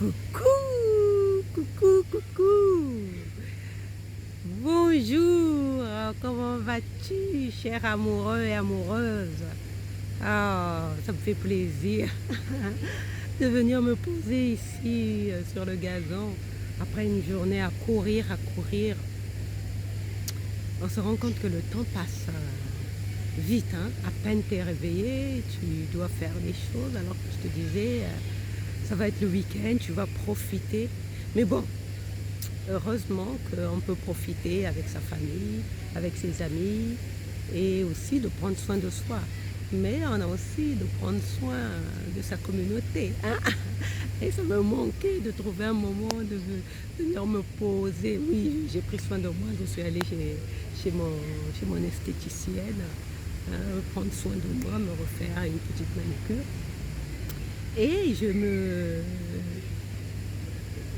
Coucou, coucou, coucou. Bonjour, comment vas-tu, cher amoureux et amoureuse? Ah, ça me fait plaisir de venir me poser ici sur le gazon après une journée à courir, à courir. On se rend compte que le temps passe vite, hein? À peine t'es réveillé, tu dois faire des choses alors que je te disais, ça va être le week-end, tu vas profiter. Mais bon, heureusement qu'on peut profiter avec sa famille, avec ses amis et aussi de prendre soin de soi. Mais on a aussi de prendre soin de sa communauté, hein? Et ça me manquait de trouver un moment de venir me poser. Oui, j'ai pris soin de moi, je suis allée chez mon esthéticienne, hein, prendre soin de moi, me refaire une petite manucure. Et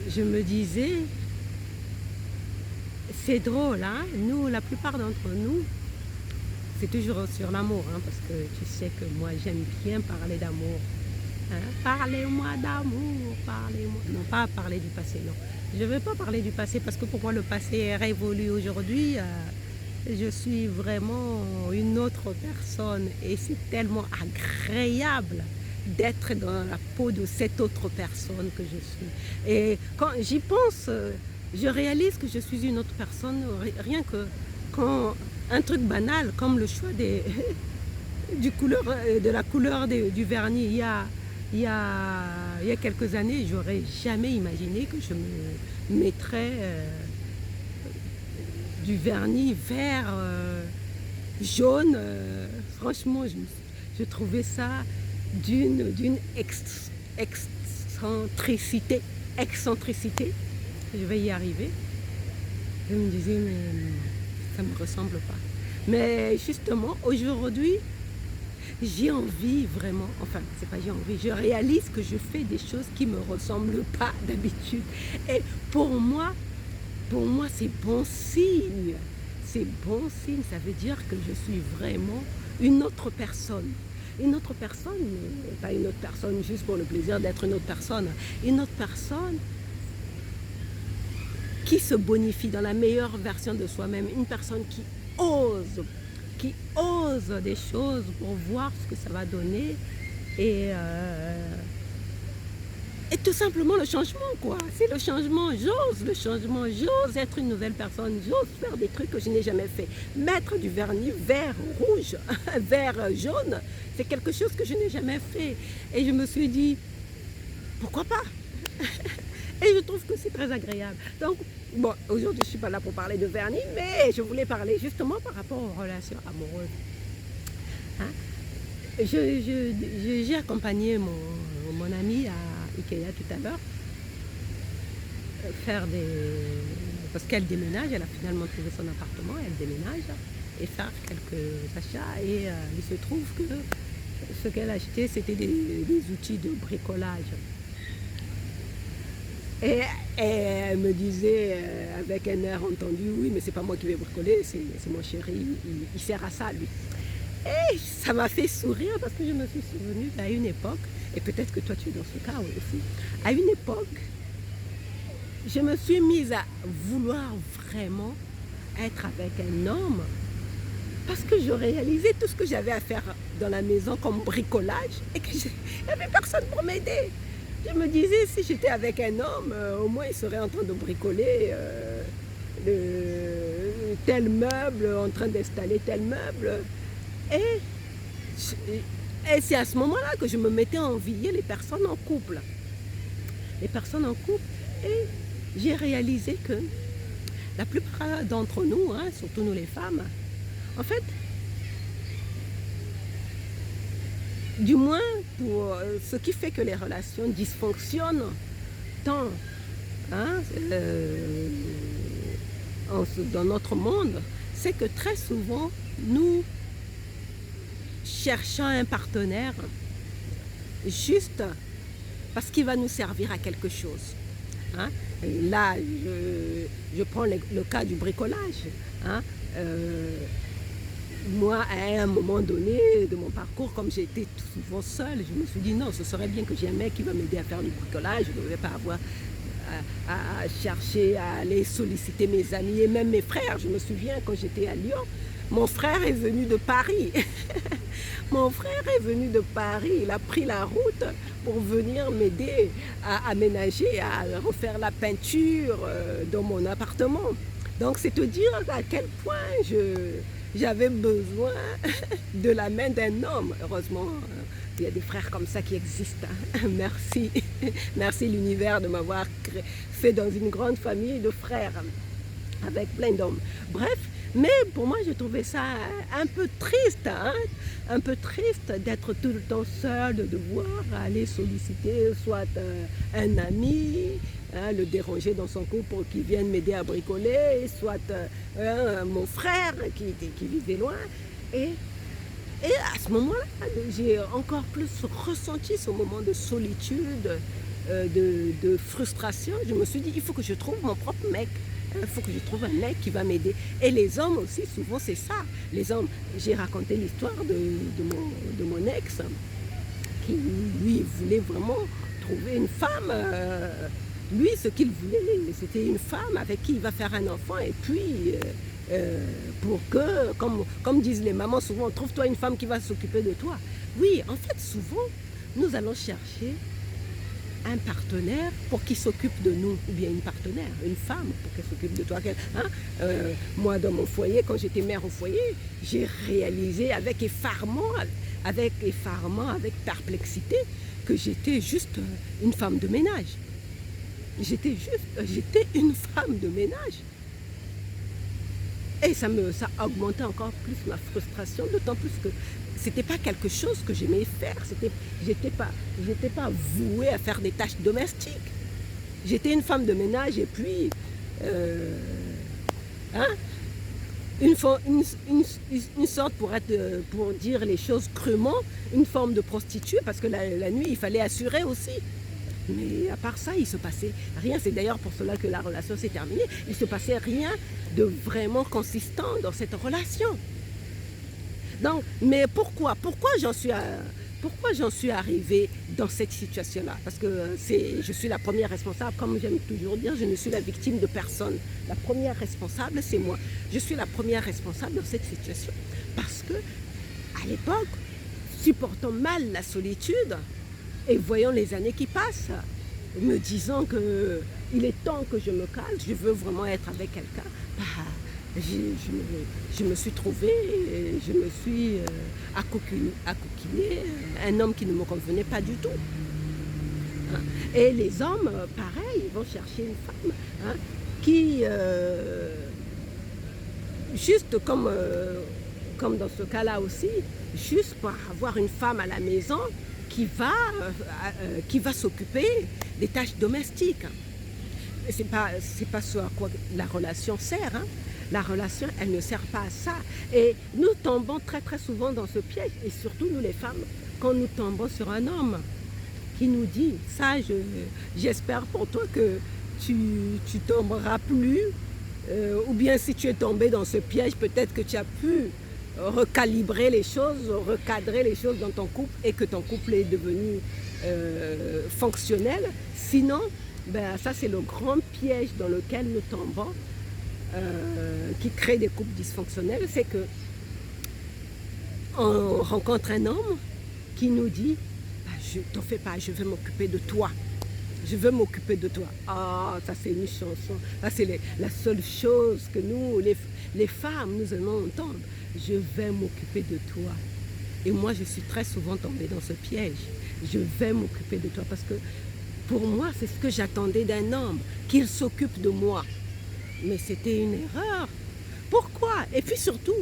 je me disais, c'est drôle, hein? Nous, la plupart d'entre nous, c'est toujours sur l'amour, hein, parce que tu sais que moi, j'aime bien parler d'amour. Hein? Parlez-moi d'amour, parlez-moi. Non, pas parler du passé, non. Je ne veux pas parler du passé parce que pour moi, le passé est révolu aujourd'hui. Je suis vraiment une autre personne et c'est tellement agréable d'être dans la peau de cette autre personne que je suis. Et quand j'y pense, je réalise que je suis une autre personne, rien que quand un truc banal comme le choix de la couleur du vernis. Il y a quelques années, j'aurais jamais imaginé que je me mettrais du vernis vert, jaune. Franchement, je trouvais ça d'une excentricité. Je vais y arriver. Je me disais, mais ça ne me ressemble pas. Mais justement, aujourd'hui, j'ai envie vraiment, enfin, c'est pas j'ai envie, je réalise que je fais des choses qui ne me ressemblent pas d'habitude. Et pour moi, c'est bon signe. C'est bon signe, ça veut dire que je suis vraiment une autre personne. Une autre personne, pas une autre personne juste pour le plaisir d'être une autre personne. Une autre personne qui se bonifie dans la meilleure version de soi-même. Une personne qui ose des choses pour voir ce que ça va donner et tout simplement le changement, quoi. C'est le changement, j'ose être une nouvelle personne, j'ose faire des trucs que je n'ai jamais fait. Mettre du vernis vert, rouge, vert, jaune, c'est quelque chose que je n'ai jamais fait. Et je me suis dit, pourquoi pas? Et je trouve que c'est très agréable. Donc, bon, aujourd'hui, je ne suis pas là pour parler de vernis, mais je voulais parler justement par rapport aux relations amoureuses. Hein? J'ai accompagné mon ami à Ikea tout à l'heure, parce qu'elle déménage, elle a finalement trouvé son appartement, elle déménage, et faire quelques achats, et il se trouve que ce qu'elle a acheté, c'était des outils de bricolage. Et elle me disait avec un air entendu, oui, mais c'est pas moi qui vais bricoler, c'est mon chéri, il sert à ça, lui. Et ça m'a fait sourire parce que je me suis souvenue à une époque, et peut-être que toi tu es dans ce cas aussi, à une époque, je me suis mise à vouloir vraiment être avec un homme parce que je réalisais tout ce que j'avais à faire dans la maison comme bricolage et qu'il n'y avait personne pour m'aider. Je me disais, si j'étais avec un homme, au moins il serait en train de bricoler tel meuble, en train d'installer tel meuble. Et c'est à ce moment-là que je me mettais à envier les personnes en couple. Les personnes en couple. Et j'ai réalisé que la plupart d'entre nous, hein, surtout nous les femmes, en fait, du moins pour ce qui fait que les relations dysfonctionnent tant hein, dans notre monde, c'est que très souvent, nous cherchons un partenaire juste parce qu'il va nous servir à quelque chose. Hein? Là, je prends le cas du bricolage. Hein? moi, à un moment donné de mon parcours, comme j'étais souvent seule, je me suis dit non, ce serait bien que j'ai un mec qui va m'aider à faire du bricolage. Je ne devais pas avoir à chercher, à aller solliciter mes amis et même mes frères. Je me souviens quand j'étais à Lyon, mon frère est venu de Paris. Mon frère est venu de Paris, il a pris la route pour venir m'aider à aménager, à refaire la peinture dans mon appartement. Donc c'est te dire à quel point j'avais besoin de la main d'un homme. Heureusement, il y a des frères comme ça qui existent. Merci. Merci l'univers de m'avoir fait dans une grande famille de frères avec plein d'hommes. Bref, mais pour moi, j'ai trouvé ça un peu triste, hein? Un peu triste d'être tout le temps seul, de devoir aller solliciter soit un ami, hein, le déranger dans son couple pour qu'il vienne m'aider à bricoler, soit mon frère qui vivait loin. Et, et à ce moment-là, j'ai encore plus ressenti ce moment de solitude, de frustration. Je me suis dit, il faut que je trouve mon propre mec. Il faut que je trouve un mec qui va m'aider. Et les hommes aussi, souvent c'est ça. Les hommes, j'ai raconté l'histoire de mon ex qui, lui, voulait vraiment trouver une femme. Lui, ce qu'il voulait, c'était une femme avec qui il va faire un enfant. Et puis, pour que, comme disent les mamans souvent, trouve-toi une femme qui va s'occuper de toi. Oui, en fait, souvent, nous allons chercher un partenaire pour qu'il s'occupe de nous, ou bien une partenaire, une femme pour qu'elle s'occupe de toi. Hein? Moi, dans mon foyer, quand j'étais mère au foyer, j'ai réalisé avec effarement, avec perplexité, que j'étais juste une femme de ménage. J'étais une femme de ménage. Et ça augmentait encore plus ma frustration, d'autant plus que c'était pas quelque chose que j'aimais faire. J'étais pas vouée à faire des tâches domestiques. J'étais une femme de ménage et puis, hein, une sorte, pour dire les choses crûment, une forme de prostituée, parce que la nuit, il fallait assurer aussi. Mais à part ça, il ne se passait rien. C'est d'ailleurs pour cela que la relation s'est terminée. Il ne se passait rien de vraiment consistant dans cette relation. Donc, mais pourquoi j'en suis arrivée dans cette situation-là? Parce que je suis la première responsable, comme j'aime toujours dire, je ne suis la victime de personne. La première responsable, c'est moi. Je suis la première responsable dans cette situation. Parce que, à l'époque, supportant mal la solitude, et voyant les années qui passent, me disant qu'il est temps que je me calme, je veux vraiment être avec quelqu'un, je me suis trouvée, je me suis accoquinée un homme qui ne me convenait pas du tout. Et les hommes, pareil, ils vont chercher une femme qui, juste comme dans ce cas-là aussi, juste pour avoir une femme à la maison, qui va s'occuper des tâches domestiques. C'est pas ce à quoi la relation sert. Hein. La relation, elle ne sert pas à ça. Et nous tombons très très souvent dans ce piège, et surtout nous les femmes, quand nous tombons sur un homme qui nous dit, ça j'espère pour toi que tu tomberas plus, ou bien si tu es tombé dans ce piège, peut-être que tu as pu recalibrer les choses, recadrer les choses dans ton couple et que ton couple est devenu fonctionnel. Sinon, ça c'est le grand piège dans lequel nous tombons, qui crée des couples dysfonctionnels, c'est que on rencontre un homme qui nous dit t'en fais pas, je vais m'occuper de toi. Je veux m'occuper de toi. Ah, ça c'est une chanson. Ça c'est la seule chose que nous, les femmes, nous aimons entendre. Je vais m'occuper de toi. Et moi, je suis très souvent tombée dans ce piège. Je vais m'occuper de toi parce que pour moi, c'est ce que j'attendais d'un homme, qu'il s'occupe de moi. Mais c'était une erreur. Pourquoi? Et puis surtout,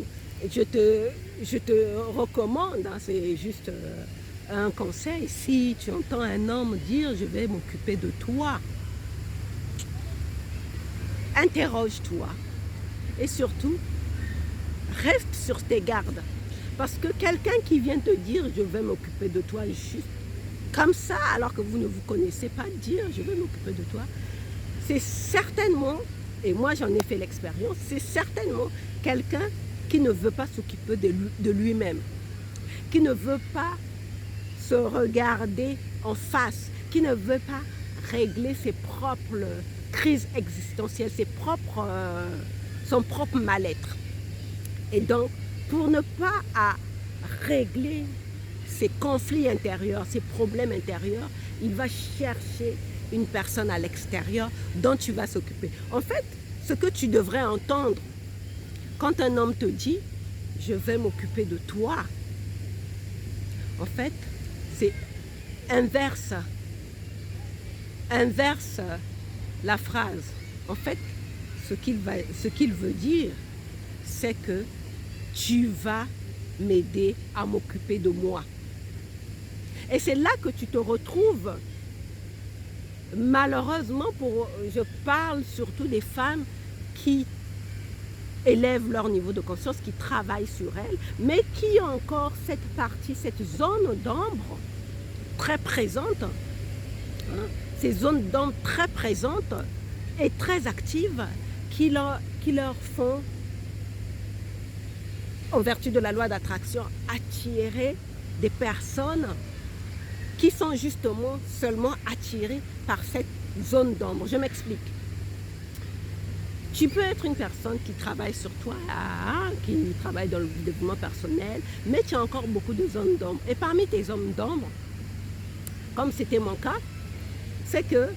je te recommande, hein, c'est juste un conseil, si tu entends un homme dire « je vais m'occuper de toi », interroge-toi et surtout, reste sur tes gardes. Parce que quelqu'un qui vient te dire « je vais m'occuper de toi » juste comme ça, alors que vous ne vous connaissez pas, dire « je vais m'occuper de toi », c'est certainement, et moi j'en ai fait l'expérience, c'est certainement quelqu'un qui ne veut pas s'occuper de lui-même, qui ne veut pas se regarder en face, qui ne veut pas régler ses propres crises existentielles, son propre mal-être. Et donc, pour ne pas régler ses conflits intérieurs, ses problèmes intérieurs, il va chercher une personne à l'extérieur dont tu vas s'occuper. En fait, ce que tu devrais entendre quand un homme te dit « je vais m'occuper de toi », en fait, c'est inverse la phrase. En fait, ce qu'il veut dire, c'est que tu vas m'aider à m'occuper de moi. Et c'est là que tu te retrouves, malheureusement, je parle surtout des femmes qui élèvent leur niveau de conscience, qui travaillent sur elles, mais qui ont encore cette partie, cette zone d'ombre très présente, hein, ces zones d'ombre très présentes et très actives qui leur font, en vertu de la loi d'attraction, attirer des personnes qui sont justement seulement attirées par cette zone d'ombre. Je m'explique. Tu peux être une personne qui travaille sur toi, qui travaille dans le développement personnel, mais tu as encore beaucoup de zones d'ombre. Et parmi tes zones d'ombre, comme c'était mon cas, c'est que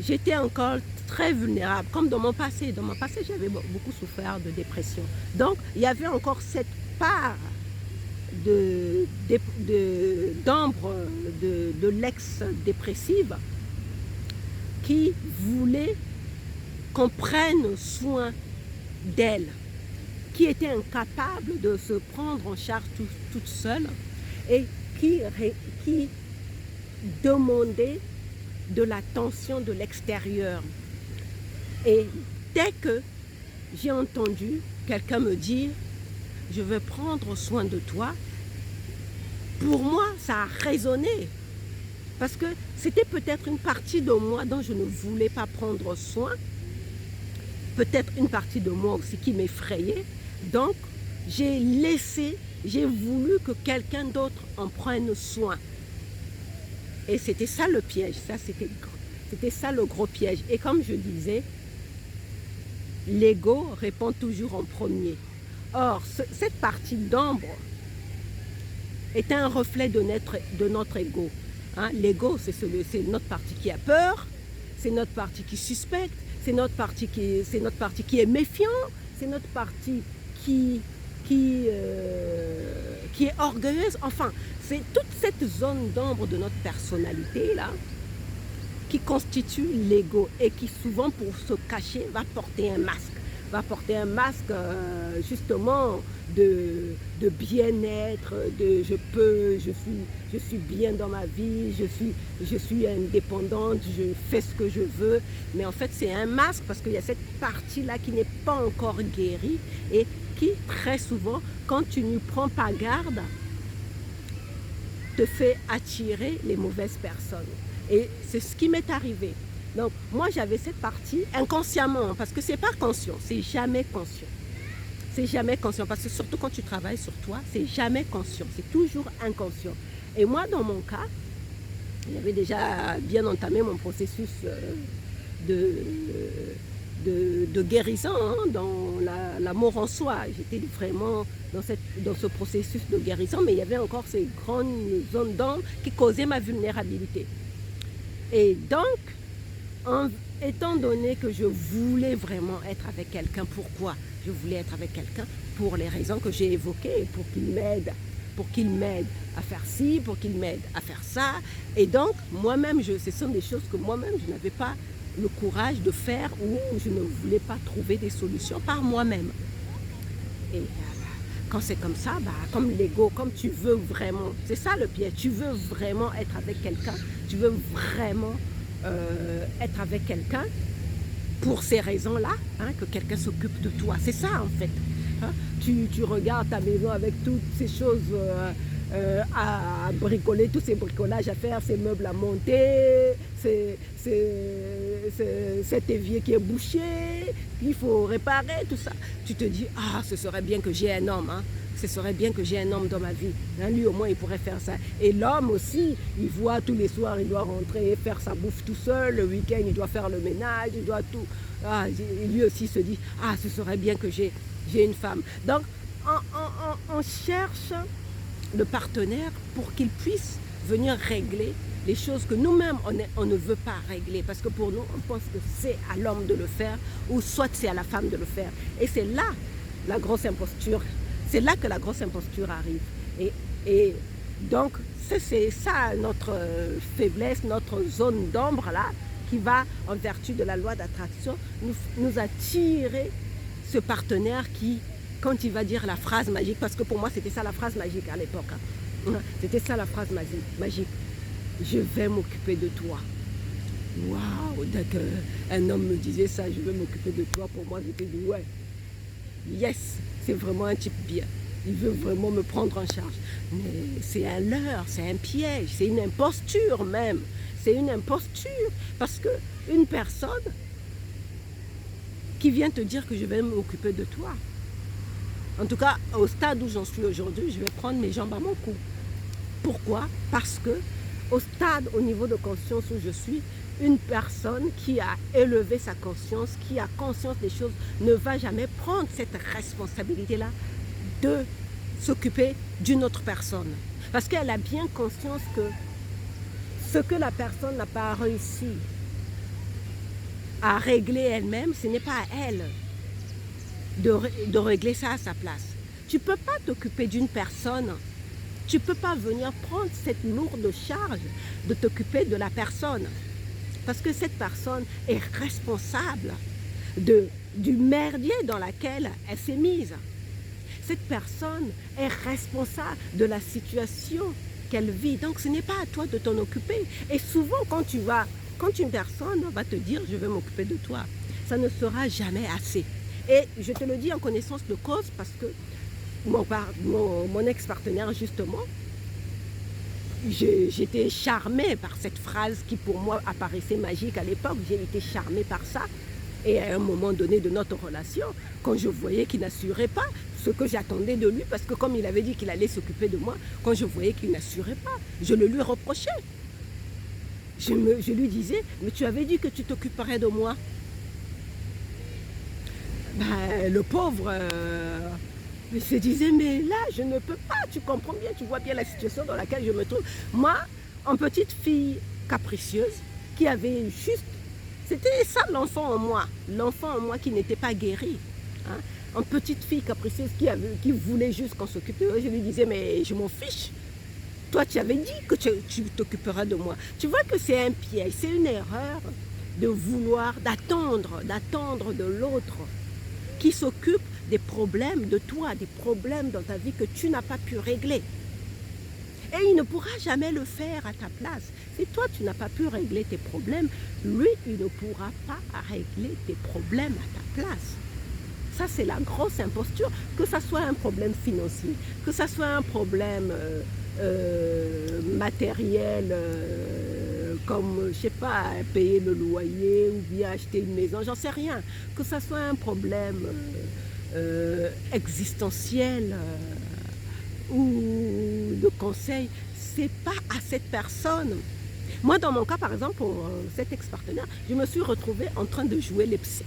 j'étais encore très vulnérable, comme dans mon passé. Dans mon passé, j'avais beaucoup souffert de dépression. Donc, il y avait encore cette part d'ombre de l'ex-dépressive qui voulait qu'on prenne soin d'elle, qui était incapable de se prendre en charge toute seule et qui demandait de l'attention de l'extérieur. Et dès que j'ai entendu quelqu'un me dire « je veux prendre soin de toi », pour moi, ça a résonné. Parce que c'était peut-être une partie de moi dont je ne voulais pas prendre soin, peut-être une partie de moi aussi qui m'effrayait. Donc, j'ai voulu que quelqu'un d'autre en prenne soin. Et c'était ça le piège, c'était ça le gros piège. Et comme je disais, l'ego répond toujours en premier. Or, cette partie d'ombre est un reflet de notre ego. Hein? L'ego, c'est notre partie qui a peur, c'est notre partie qui suspecte, c'est notre partie qui est méfiant, c'est notre partie qui est orgueilleuse. Enfin, c'est toute cette zone d'ombre de notre personnalité là qui constitue l'ego et qui souvent, pour se cacher, va porter un masque. Justement de bien-être, je suis bien dans ma vie, je suis indépendante, je fais ce que je veux. Mais en fait, c'est un masque parce qu'il y a cette partie-là qui n'est pas encore guérie et qui, très souvent, quand tu n'y prends pas garde, te fait attirer les mauvaises personnes. Et c'est ce qui m'est arrivé. Donc, moi, j'avais cette partie inconsciemment, parce que c'est pas conscient, c'est jamais conscient. C'est jamais conscient, parce que surtout quand tu travailles sur toi, c'est jamais conscient, c'est toujours inconscient. Et moi, dans mon cas, j'avais déjà bien entamé mon processus de guérison, hein, dans l'amour en soi. J'étais vraiment dans ce processus de guérison, mais il y avait encore ces grandes zones d'ombre qui causaient ma vulnérabilité. Et donc, étant donné que je voulais vraiment être avec quelqu'un, pourquoi je voulais être avec quelqu'un? Pour les raisons que j'ai évoquées, pour qu'il m'aide à faire ci, pour qu'il m'aide à faire ça. Et donc, moi-même, ce sont des choses que moi-même, je n'avais pas le courage de faire ou je ne voulais pas trouver des solutions par moi-même. Et quand c'est comme ça, comme l'ego, comme tu veux vraiment, c'est ça le piège, tu veux vraiment être avec quelqu'un, tu veux vraiment être avec quelqu'un pour ces raisons-là, hein, que quelqu'un s'occupe de toi. C'est ça en fait. Hein. Tu regardes ta maison avec toutes ces choses à bricoler, tous ces bricolages à faire, ces meubles à monter, cet évier qui est bouché, il faut réparer tout ça. Tu te dis, ah, ce serait bien que j'ai un homme, hein. Ce serait bien que j'ai un homme dans ma vie. Hein, lui, au moins, il pourrait faire ça. Et l'homme aussi, il voit tous les soirs, il doit rentrer, faire sa bouffe tout seul. Le week-end, il doit faire le ménage, il doit tout. Ah, lui aussi se dit, ah, ce serait bien que j'ai une femme. Donc, on cherche le partenaire pour qu'il puisse venir régler les choses que nous-mêmes, on ne veut pas régler. Parce que pour nous, on pense que c'est à l'homme de le faire ou soit c'est à la femme de le faire. Et c'est là la grosse imposture. C'est là que la grosse imposture arrive. Et donc, c'est ça notre faiblesse, notre zone d'ombre là, qui va, en vertu de la loi d'attraction, nous attirer ce partenaire qui, quand il va dire la phrase magique, parce que pour moi c'était ça la phrase magique à l'époque, hein. C'était ça la phrase magique. Je vais m'occuper de toi. Waouh, dès qu'un homme me disait ça, je vais m'occuper de toi, pour moi j'étais dit ouais, yes, c'est vraiment un type bien. Il veut vraiment me prendre en charge. Mais c'est un leurre, c'est un piège, c'est une imposture même. C'est une imposture. Parce qu'une personne qui vient te dire que je vais m'occuper de toi, en tout cas, au stade où j'en suis aujourd'hui, je vais prendre mes jambes à mon cou. Pourquoi? Parce que au stade, au niveau de conscience où je suis, une personne qui a élevé sa conscience, qui a conscience des choses, ne va jamais prendre cette responsabilité-là de s'occuper d'une autre personne. Parce qu'elle a bien conscience que ce que la personne n'a pas réussi à régler elle-même, ce n'est pas à elle de régler ça à sa place. Tu ne peux pas t'occuper d'une personne, tu ne peux pas venir prendre cette lourde charge de t'occuper de la personne. Parce que cette personne est responsable du merdier dans lequel elle s'est mise. Cette personne est responsable de la situation qu'elle vit. Donc ce n'est pas à toi de t'en occuper. Et souvent quand une personne va te dire je vais m'occuper de toi, ça ne sera jamais assez. Et je te le dis en connaissance de cause parce que mon ex-partenaire justement, j'étais charmée par cette phrase qui pour moi apparaissait magique à l'époque. J'ai été charmée par ça. Et à un moment donné de notre relation, quand je voyais qu'il n'assurait pas ce que j'attendais de lui, parce que comme il avait dit qu'il allait s'occuper de moi, quand je voyais qu'il n'assurait pas, je le lui reprochais. Je lui disais, mais tu avais dit que tu t'occuperais de moi. Ben, le pauvre se disait, mais là, je ne peux pas, tu comprends bien, tu vois bien la situation dans laquelle je me trouve. Moi, en petite fille capricieuse, qui avait juste, c'était ça l'enfant en moi qui n'était pas guéri. Hein. En petite fille capricieuse qui voulait juste qu'on s'occupe de eux, je lui disais, mais je m'en fiche. Toi, tu avais dit que tu t'occuperas de moi. Tu vois que c'est un piège, c'est une erreur de vouloir, d'attendre de l'autre qui s'occupe des problèmes de toi, des problèmes dans ta vie que tu n'as pas pu régler. Et il ne pourra jamais le faire à ta place. Si toi, tu n'as pas pu régler tes problèmes, lui, il ne pourra pas régler tes problèmes à ta place. Ça, c'est la grosse imposture, que ça soit un problème financier, que ça soit un problème matériel, comme, je ne sais pas, payer le loyer ou bien acheter une maison, j'en sais rien. Que ça soit un problème existentiel ou de conseil, c'est pas à cette personne. Moi, dans mon cas, par exemple, pour cet ex-partenaire, je me suis retrouvée en train de jouer les psys.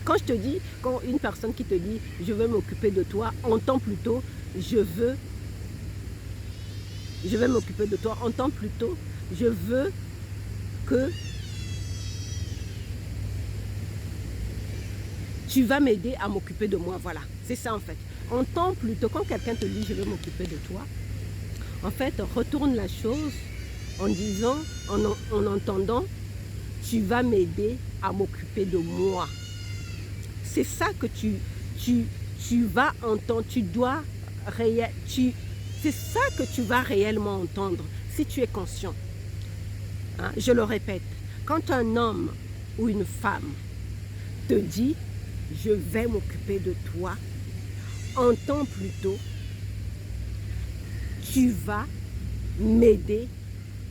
Quand je te dis, quand une personne qui te dit « je veux m'occuper de toi », entend plutôt « je vais m'occuper de toi », entend plutôt « je veux que tu vas m'aider à m'occuper de moi ». Voilà, c'est ça en fait. Entend plutôt, quand quelqu'un te dit « je veux m'occuper de toi », en fait, retourne la chose en disant, en entendant « tu vas m'aider à m'occuper de moi ». C'est ça que tu vas entendre, c'est ça que tu vas réellement entendre si tu es conscient. Hein? Je le répète, quand un homme ou une femme te dit « je vais m'occuper de toi », entends plutôt « tu vas m'aider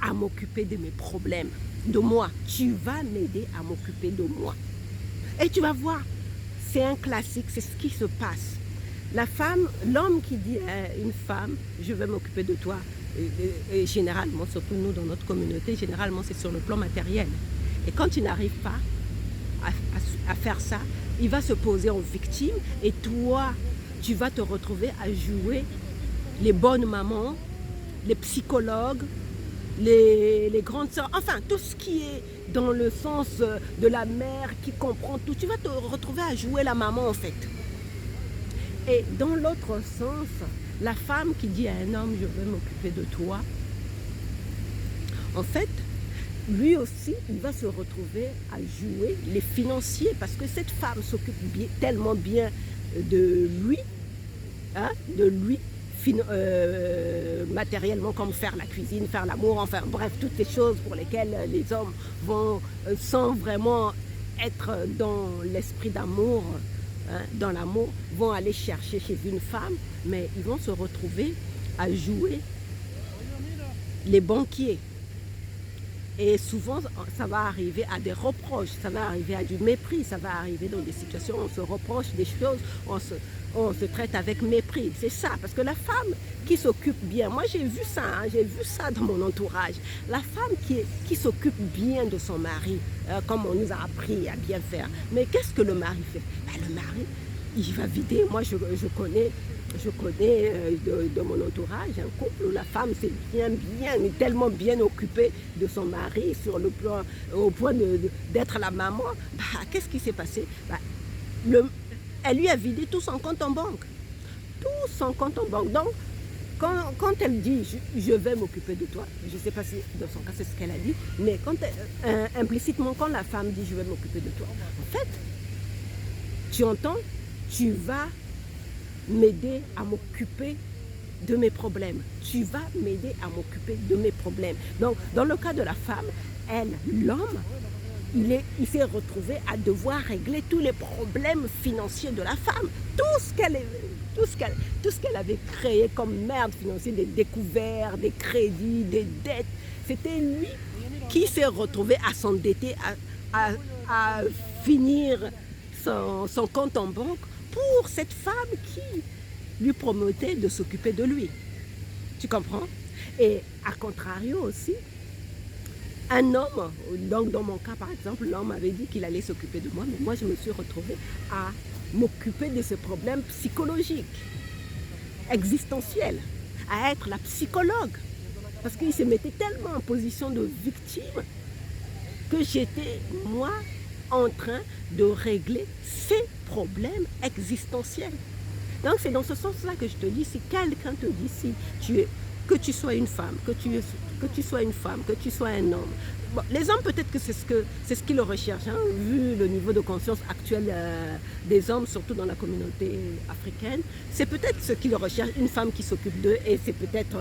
à m'occuper de mes problèmes, de moi, tu vas m'aider à m'occuper de moi ». Et tu vas voir, c'est un classique, c'est ce qui se passe. La femme, l'homme qui dit à une femme, je vais m'occuper de toi, et généralement, surtout nous dans notre communauté, généralement c'est sur le plan matériel. Et quand il n'arrive pas à faire ça, il va se poser en victime et toi, tu vas te retrouver à jouer les bonnes mamans, les psychologues, les grandes sœurs, enfin tout ce qui est dans le sens de la mère qui comprend tout. Tu vas te retrouver à jouer la maman en fait. Et dans l'autre sens, la femme qui dit à un homme, je vais m'occuper de toi, en fait, lui aussi, il va se retrouver à jouer les financiers parce que cette femme s'occupe tellement bien de lui, matériellement, comme faire la cuisine, faire l'amour, enfin bref, toutes les choses pour lesquelles les hommes vont, sans vraiment être dans l'esprit d'amour, dans l'amour, vont aller chercher chez une femme, mais ils vont se retrouver à jouer les banquiers. Et souvent, ça va arriver à des reproches, ça va arriver à du mépris, ça va arriver dans des situations où on se reproche des choses, on se traite avec mépris. C'est ça, parce que la femme qui s'occupe bien, moi j'ai vu ça dans mon entourage. La femme qui s'occupe bien de son mari, comme on nous a appris à bien faire. Mais qu'est-ce que le mari fait? Le mari, il va vider. Moi je connais de mon entourage un couple où la femme s'est tellement bien occupée de son mari au point d'être la maman. Qu'est-ce qui s'est passé? Elle lui a vidé tout son compte en banque. Tout son compte en banque. Donc, quand elle dit je vais m'occuper de toi, je ne sais pas si dans son cas c'est ce qu'elle a dit, mais implicitement quand la femme dit je vais m'occuper de toi, en fait, tu entends, tu vas m'aider à m'occuper de mes problèmes. Tu vas m'aider à m'occuper de mes problèmes. Donc, dans le cas de la femme, l'homme, il s'est retrouvé à devoir régler tous les problèmes financiers de la femme. Tout ce qu'elle avait créé comme merde financière, des découvertes, des crédits, des dettes, c'était lui qui s'est retrouvé à s'endetter, à finir son compte en banque pour cette femme qui lui promettait de s'occuper de lui. Tu comprends? Et à contrario aussi, un homme, donc dans mon cas par exemple, l'homme avait dit qu'il allait s'occuper de moi, mais moi je me suis retrouvée à m'occuper de ses problèmes psychologiques, existentiels, à être la psychologue. Parce qu'il se mettait tellement en position de victime que j'étais, moi, en train de régler ses problèmes existentiels. Donc c'est dans ce sens-là que je te dis, si quelqu'un te dit, que tu sois une femme, que tu sois une femme, que tu sois un homme. Bon, les hommes peut-être que c'est ce qu'ils recherchent, vu le niveau de conscience actuel des hommes, surtout dans la communauté africaine. C'est peut-être ce qu'ils recherchent, une femme qui s'occupe d'eux, et c'est peut-être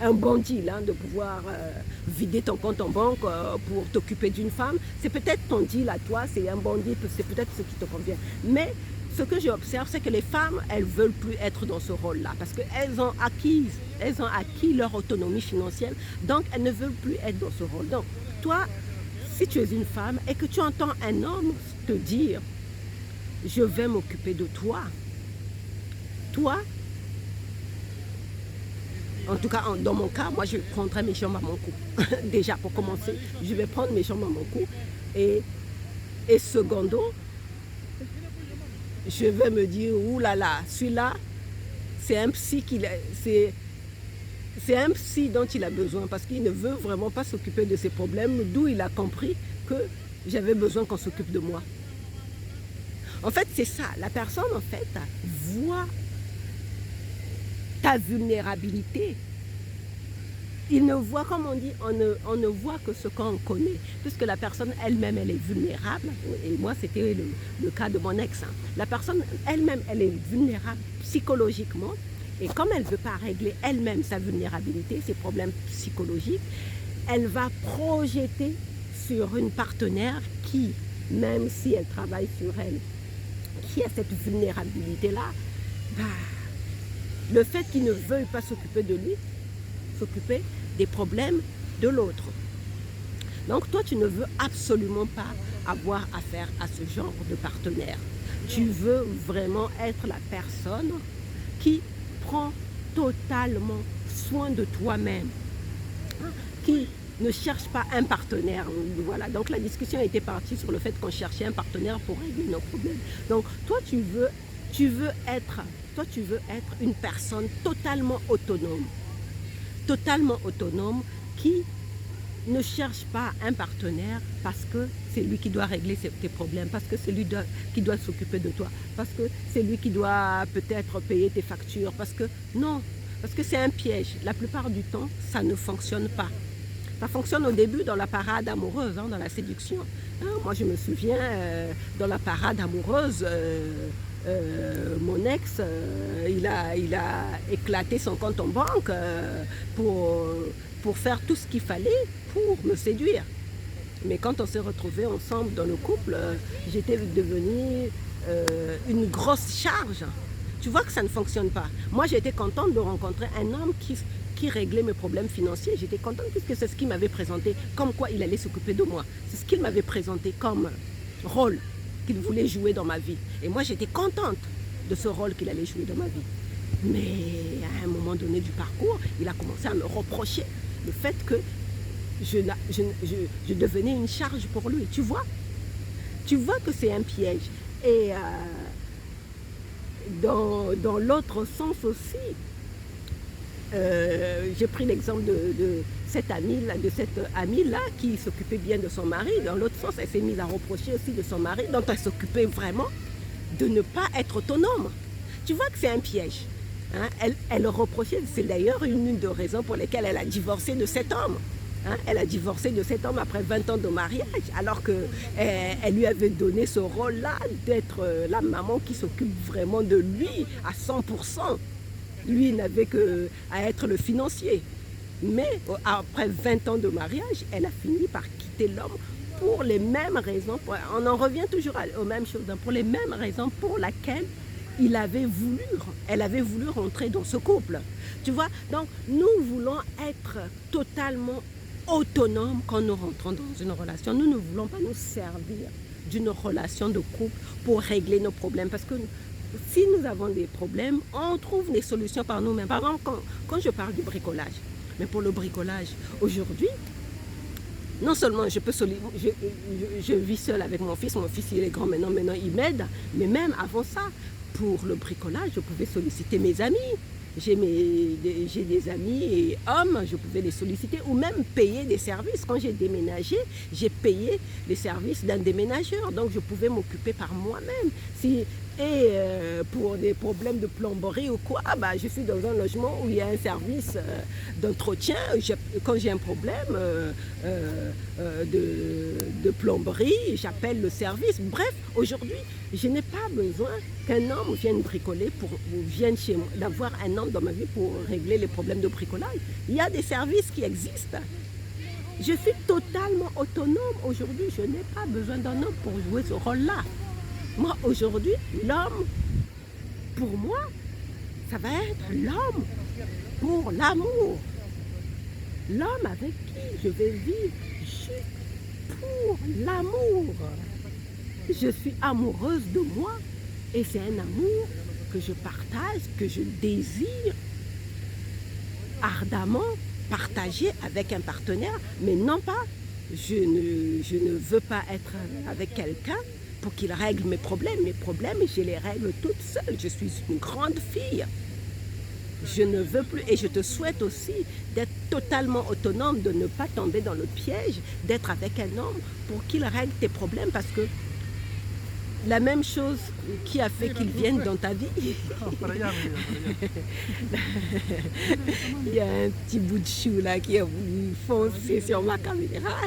un bon deal de pouvoir vider ton compte en banque pour t'occuper d'une femme. C'est peut-être ton deal à toi, c'est un bon deal, c'est peut-être ce qui te convient. Mais ce que j'observe, c'est que les femmes, elles ne veulent plus être dans ce rôle-là parce qu'elles ont acquis leur autonomie financière, donc elles ne veulent plus être dans ce rôle. Donc, toi, si tu es une femme et que tu entends un homme te dire « je vais m'occuper de toi », toi, en tout cas, dans mon cas, moi, je prendrai mes jambes à mon cou. Déjà, pour commencer, je vais prendre mes jambes à mon cou et secondo, je vais me dire, oulala, celui-là, c'est un psy c'est un psy dont il a besoin parce qu'il ne veut vraiment pas s'occuper de ses problèmes, d'où il a compris que j'avais besoin qu'on s'occupe de moi. En fait, c'est ça. La personne, en fait, voit ta vulnérabilité. Il ne voit, comme on dit, on ne voit que ce qu'on connaît. Puisque la personne elle-même, elle est vulnérable. Et moi, c'était le cas de mon ex. La personne elle-même, elle est vulnérable psychologiquement. Et comme elle ne veut pas régler elle-même sa vulnérabilité, ses problèmes psychologiques, elle va projeter sur une partenaire qui, même si elle travaille sur elle, qui a cette vulnérabilité-là, le fait qu'il ne veuille pas s'occuper de lui, s'occuper des problèmes de l'autre. Donc toi, tu ne veux absolument pas avoir affaire à ce genre de partenaire. Tu veux vraiment être la personne qui prend totalement soin de toi-même, qui ne cherche pas un partenaire. Voilà, donc la discussion était partie sur le fait qu'on cherchait un partenaire pour régler nos problèmes. Donc toi, tu veux être une personne totalement autonome qui ne cherche pas un partenaire parce que c'est lui qui doit régler tes problèmes, parce que c'est lui qui doit s'occuper de toi, parce que c'est lui qui doit peut-être payer tes factures, parce que non, parce que c'est un piège. La plupart du temps, ça ne fonctionne pas. Ça fonctionne au début dans la parade amoureuse, dans la séduction. Moi, je me souviens, dans la parade amoureuse, mon ex, il a éclaté son compte en banque pour faire tout ce qu'il fallait pour me séduire. Mais quand on s'est retrouvés ensemble dans le couple, j'étais devenue une grosse charge. Tu vois que ça ne fonctionne pas. Moi, j'étais contente de rencontrer un homme qui réglait mes problèmes financiers. J'étais contente puisque c'est ce qu'il m'avait présenté, comme quoi il allait s'occuper de moi. C'est ce qu'il m'avait présenté comme rôle qu'il voulait jouer dans ma vie. Et moi, j'étais contente de ce rôle qu'il allait jouer dans ma vie. Mais à un moment donné du parcours, il a commencé à me reprocher le fait que je devenais une charge pour lui. Tu vois que c'est un piège. Et dans l'autre sens aussi, j'ai pris l'exemple de cette amie-là qui s'occupait bien de son mari. Dans l'autre sens, elle s'est mise à reprocher aussi de son mari, dont elle s'occupait vraiment de ne pas être autonome. Tu vois que c'est un piège. Elle reprochait, c'est d'ailleurs une des raisons pour lesquelles elle a divorcé de cet homme. Elle a divorcé de cet homme après 20 ans de mariage, alors qu'elle lui avait donné ce rôle-là d'être la maman qui s'occupe vraiment de lui à 100%. Lui n'avait qu'à être le financier. Mais après 20 ans de mariage, elle a fini par quitter l'homme pour les mêmes raisons. On en revient toujours aux mêmes choses, pour les mêmes raisons pour lesquelles elle avait voulu rentrer dans ce couple. Tu vois, donc nous voulons être totalement autonomes quand nous rentrons dans une relation. Nous ne voulons pas nous servir d'une relation de couple pour régler nos problèmes. Parce que si nous avons des problèmes, on trouve des solutions par nous-mêmes. Par exemple, quand je parle du bricolage, mais pour le bricolage, aujourd'hui, non seulement je vis seule avec mon fils il est grand maintenant il m'aide, mais même avant ça, pour le bricolage, je pouvais solliciter mes amis. J'ai des amis et hommes, je pouvais les solliciter ou même payer des services. Quand j'ai déménagé, j'ai payé les services d'un déménageur. Donc je pouvais m'occuper par moi-même. Pour des problèmes de plomberie ou quoi, je suis dans un logement où il y a un service d'entretien. Quand j'ai un problème de plomberie, j'appelle le service. Bref, aujourd'hui, je n'ai pas besoin qu'un homme vienne bricoler vienne chez moi, d'avoir un homme dans ma vie pour régler les problèmes de bricolage. Il y a des services qui existent. Je suis totalement autonome aujourd'hui. Je n'ai pas besoin d'un homme pour jouer ce rôle-là. Moi, aujourd'hui, l'homme, pour moi, ça va être l'homme pour l'amour. L'homme avec qui je vais vivre juste pour l'amour. Je suis amoureuse de moi et c'est un amour que je partage, que je désire ardemment partager avec un partenaire, mais non pas, je ne veux pas être avec quelqu'un pour qu'il règle mes problèmes. Mes problèmes, je les règle toute seule. Je suis une grande fille. Je ne veux plus, et je te souhaite aussi d'être totalement autonome, de ne pas tomber dans le piège, d'être avec un homme pour qu'il règle tes problèmes, parce que la même chose qui a fait qu'il vienne dans ta vie. Il y a un petit bout de chou là qui a voulu foncer sur ma caméra.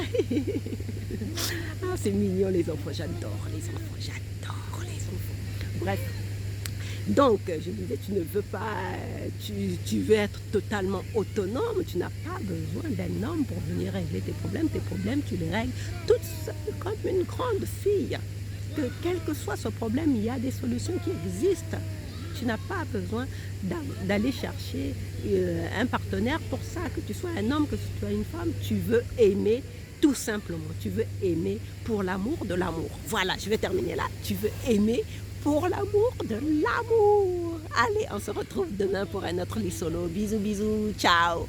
C'est mignon les enfants, j'adore les enfants. Bref. Donc, je disais, tu ne veux pas, tu veux être totalement autonome, tu n'as pas besoin d'un homme pour venir régler tes problèmes, tu les règles toute seule comme une grande fille. Que quel que soit ce problème, il y a des solutions qui existent. Tu n'as pas besoin d'aller chercher un partenaire pour ça, que tu sois un homme, que tu sois une femme, tu veux aimer tout simplement, tu veux aimer pour l'amour de l'amour. Voilà, je vais terminer là, tu veux aimer pour l'amour de l'amour. Allez, on se retrouve demain pour un autre lit solo. Bisous, bisous, ciao.